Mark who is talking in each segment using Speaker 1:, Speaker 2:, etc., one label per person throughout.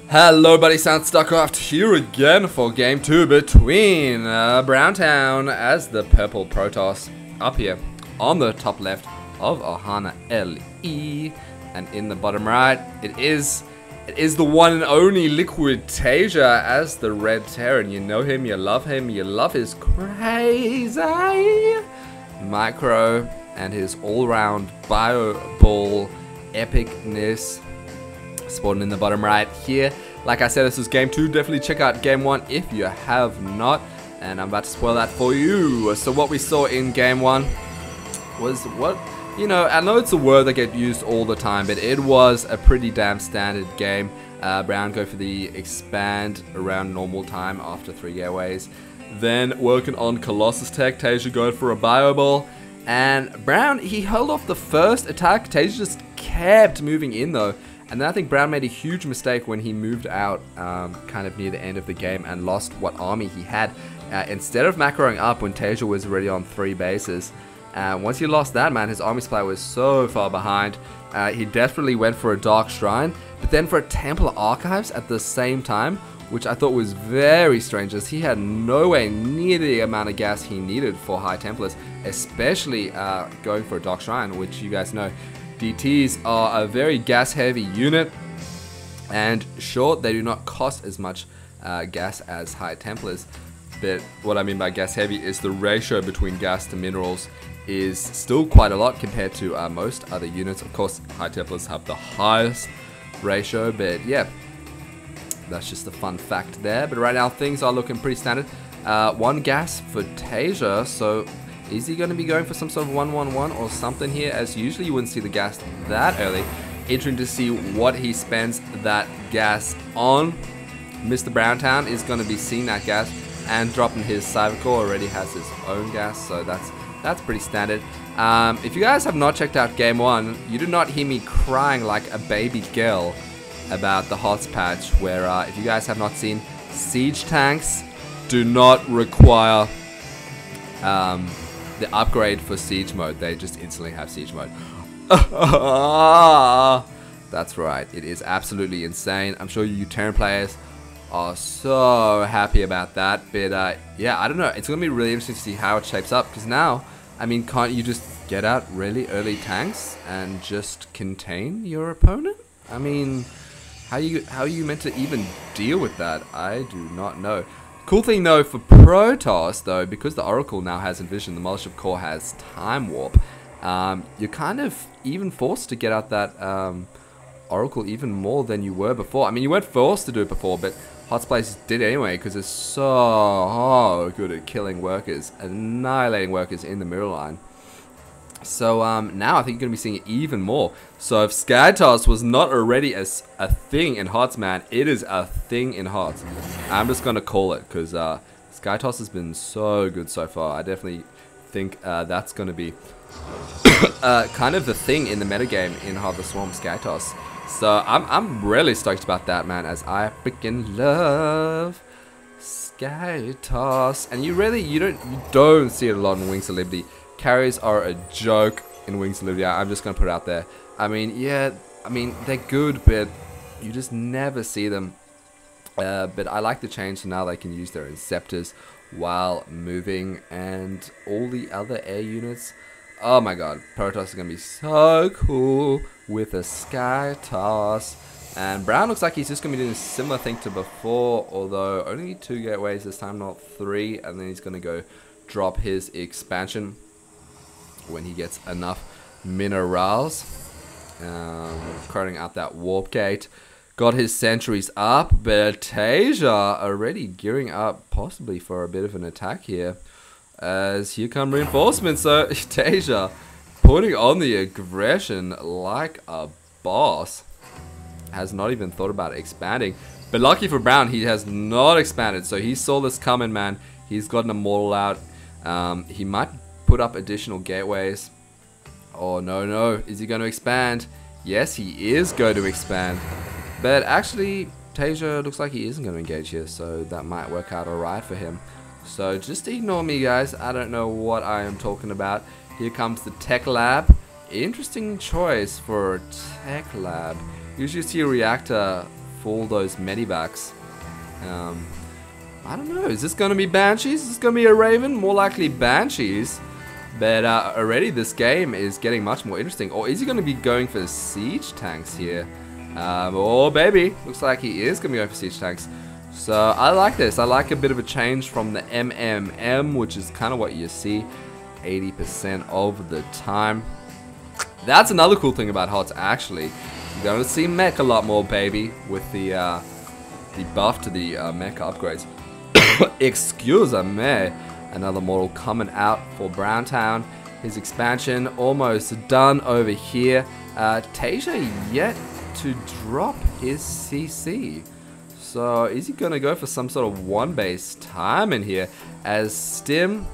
Speaker 1: Hello buddy, StarCraft here again for game 2 between Browntown as the purple Protoss up here on the top left of Ohana LE, and in the bottom right it is the one and only liquid TaeJa as the red Terran. You know him, you love his crazy micro and his all-round bio ball epicness. Spawning in the bottom right here. Like I said, this is game 2. Definitely check out game 1 if you have not, and I'm about to spoil that for you. So what we saw in game 1 was what, you know, I know it's a word that gets used all the time, but it was a pretty damn standard game. Brown go for the expand around normal time after 3 gateways, then working on Colossus tech. TaeJa going for a bio ball, and Brown, he held off the first attack. TaeJa just kept moving in though. And then I think Brown made a huge mistake when he moved out kind of near the end of the game and lost what army he had. Instead of macroing up when TaeJa was already on 3 bases, once he lost that, man, his army supply was so far behind. He desperately went for a Dark Shrine, but then for a Templar Archives at the same time, which I thought was very strange, as he had nowhere near the amount of gas he needed for High Templars, especially going for a Dark Shrine, which you guys know. DTs are a very gas heavy unit, and sure, they do not cost as much gas as High Templars, but what I mean by gas heavy is the ratio between gas to minerals is still quite a lot compared to most other units. Of course, High Templars have the highest ratio, but yeah, that's just a fun fact there. But right now things are looking pretty standard. 1 gas for TaeJa, so is he going to be going for some sort of 1-1-1 or something here, as usually you wouldn't see the gas that early. Interesting to see what he spends that gas on. Mr. Browntown is going to be seeing that gas and dropping his Cyber Core. Already has his own gas, so that's pretty standard. If you guys have not checked out game 1, you do not hear me crying like a baby girl about the HOTS patch, where if you guys have not seen, siege tanks do not require the upgrade for siege mode. They just instantly have siege mode. That's right, it is absolutely insane. I'm sure you Terran players are so happy about that, but yeah, I don't know, it's gonna be really interesting to see how it shapes up, because now, I mean, can't you just get out really early tanks and just contain your opponent? I mean, how are you meant to even deal with that? I do not know. Cool thing though for Protoss though, because the Oracle now has Envision, the Mothership Core has Time Warp, you're kind of even forced to get out that Oracle even more than you were before. I mean, you weren't forced to do it before, but HOTS players did anyway, because it's so good at killing workers, annihilating workers in the middle line. So now I think you're going to be seeing it even more. So if SkyToss was not already a thing in HOTS, man, it is a thing in HOTS. I'm just going to call it, because SkyToss has been so good so far. I definitely think that's going to be kind of the thing in the metagame in Heart of the Swarm, SkyToss. So I'm really stoked about that, man, as I freaking love SkyToss. And you don't see it a lot in Wings of Liberty. Carries are a joke in Wings of Liberty. I'm just going to put it out there. I mean, yeah, I mean, they're good, but you just never see them. But I like the change, so now they can use their Inceptors while moving, and all the other air units. Oh my god, Protoss is going to be so cool with a SkyToss. And Brown looks like he's just going to be doing a similar thing to before, although only 2 gateways this time, not 3, and then he's going to go drop his expansion when he gets enough minerals. Cutting out that warp gate. Got his sentries up, but TaeJa already gearing up possibly for a bit of an attack here, as here come reinforcements. So TaeJa putting on the aggression like a boss. Has not even thought about expanding, but lucky for Brown, he has not expanded, so he saw this coming, man. He's got an Immortal out. He might put up additional gateways. Oh no, is he going to expand? Yes, he is going to expand, but actually TaeJa looks like he isn't going to engage here, so that might work out alright for him. So just ignore me, guys, I don't know what I am talking about. Here comes the Tech Lab. Interesting choice for Tech Lab. Usually see a reactor for those medibacks. I don't know. Is this going to be Banshees? Is this going to be a Raven? More likely Banshees. But already this game is getting much more interesting. Or is he going to be going for siege tanks here? Oh, baby. Looks like he is going to be going for siege tanks. So I like this. I like a bit of a change from the MMM, which is kind of what you see 80% of the time. That's another cool thing about HOTS, actually. You're going to see mech a lot more, baby, with the buff to the mech upgrades. Excuse me. Another model coming out for Browntown. His expansion almost done over here. TaeJa yet to drop his CC. So is he going to go for some sort of one base time in here? As Stim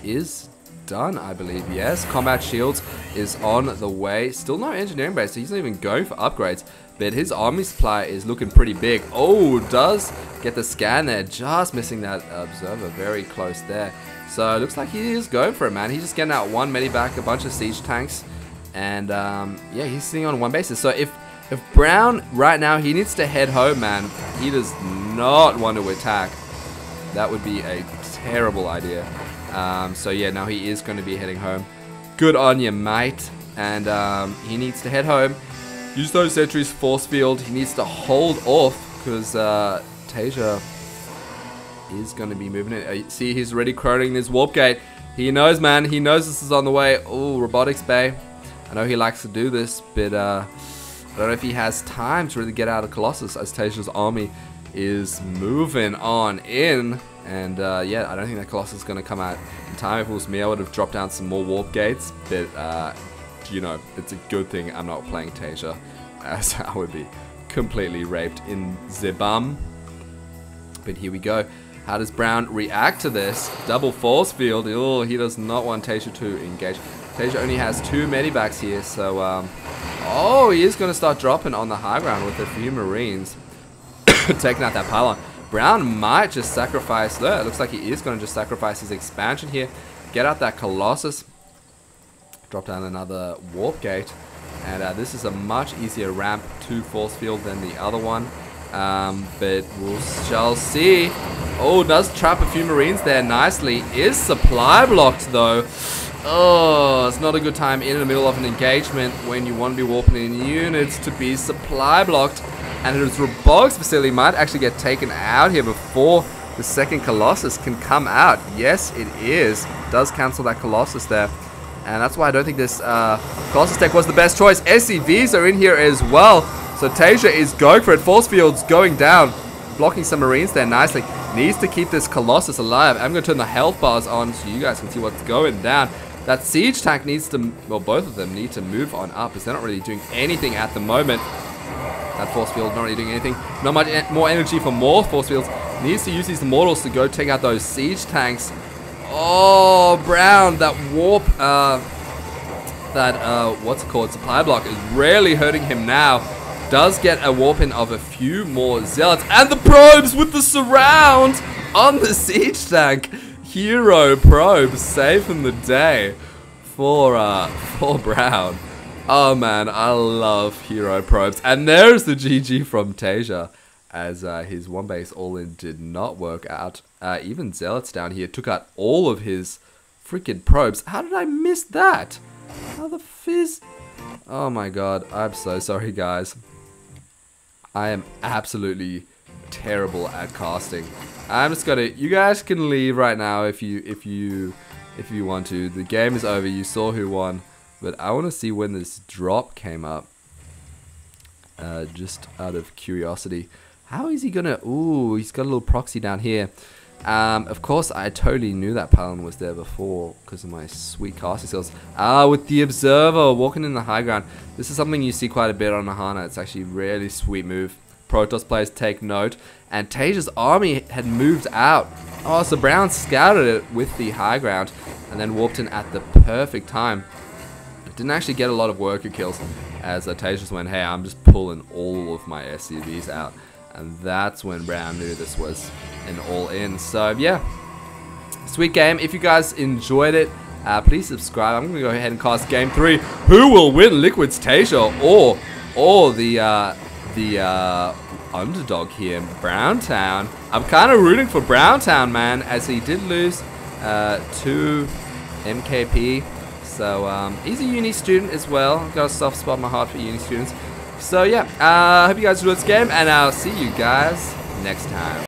Speaker 1: is done, I believe. Yes, combat shields is on the way. Still no engineering base, so he's not even going for upgrades. But his army supply is looking pretty big. Oh, does get the scan there. Just missing that observer. Very close there. So it looks like he is going for it, man. He's just getting out one medivac, a bunch of siege tanks. And yeah, he's sitting on one basis. So if Brown right now, he needs to head home, man. He does not want to attack. That would be a terrible idea. So yeah, now he is going to be heading home. Good on you, mate. And he needs to head home. Use those sentries, force field. He needs to hold off because TaeJa is going to be moving it. See, he's already croning this warp gate. He knows, man. He knows this is on the way. Oh, robotics bay. I know he likes to do this, but I don't know if he has time to really get out of Colossus as TaeJa's army is moving on in. And yeah, I don't think that Colossus is going to come out in time. If it was me, I would have dropped down some more warp gates. But, you know, it's a good thing I'm not playing TaeJa, as I would be completely raped in the bum. But here we go. How does Brown react to this? Double force field. Oh, he does not want TaeJa to engage. TaeJa only has 2 medibacks here, so oh, he is going to start dropping on the high ground with a few Marines. Taking out that pylon. Brown might just sacrifice, look, it looks like he is going to just sacrifice his expansion here. Get out that Colossus. Drop down another warp gate. And this is a much easier ramp to force field than the other one. But we shall see. Oh, does trap a few Marines there nicely. Is supply blocked though. Oh, it's not a good time in the middle of an engagement when you want to be warping in units to be supply blocked. And his robotics facility might actually get taken out here before the second Colossus can come out. Yes, it is. Does cancel that Colossus there. And that's why I don't think this Colossus tech was the best choice. SCVs are in here as well. So TaeJa is going for it. Force field's going down. Blocking some Marines there nicely. Needs to keep this Colossus alive. I'm going to turn the health bars on so you guys can see what's going down. That siege tank needs to, well, both of them need to move on up because they're not really doing anything at the moment. That force field not really doing anything. Not much more energy for more force fields. Needs to use these mortals to go take out those siege tanks. Oh, Brown, that warp, what's it called, supply block is really hurting him now. Does get a warp in of a few more zealots. And the probes with the surround on the siege tank. Hero probes saving the day for Brown. Oh man, I love hero probes. And there's the GG from TaeJa, as his one base all-in did not work out. Even Zealots down here took out all of his freaking probes. How did I miss that? How the fizz? Oh my god, I'm so sorry guys. I am absolutely terrible at casting. I'm just gonna, you guys can leave right now if you want to. The game is over, you saw who won. But I want to see when this drop came up. Just out of curiosity. How is he gonna... Ooh, he's got a little proxy down here. Of course, I totally knew that pylon was there before because of my sweet casting skills. With the observer walking in the high ground. This is something you see quite a bit on Mahana. It's actually a really sweet move. Protoss players take note. And TaeJa's army had moved out. Oh, so Brown scouted it with the high ground and then warped in at the perfect time. Didn't actually get a lot of worker kills as TaeJa just went, hey, I'm just pulling all of my SCVs out. And that's when Brown knew this was an all-in. So, yeah. Sweet game. If you guys enjoyed it, please subscribe. I'm going to go ahead and cast Game 3. Who will win? Liquid's TaeJa or the the underdog here in Browntown. I'm kind of rooting for Browntown, man, as he did lose to MKP. So he's a uni student as well. I've got a soft spot in my heart for uni students. So yeah, I hope you guys enjoyed this game, and I'll see you guys next time.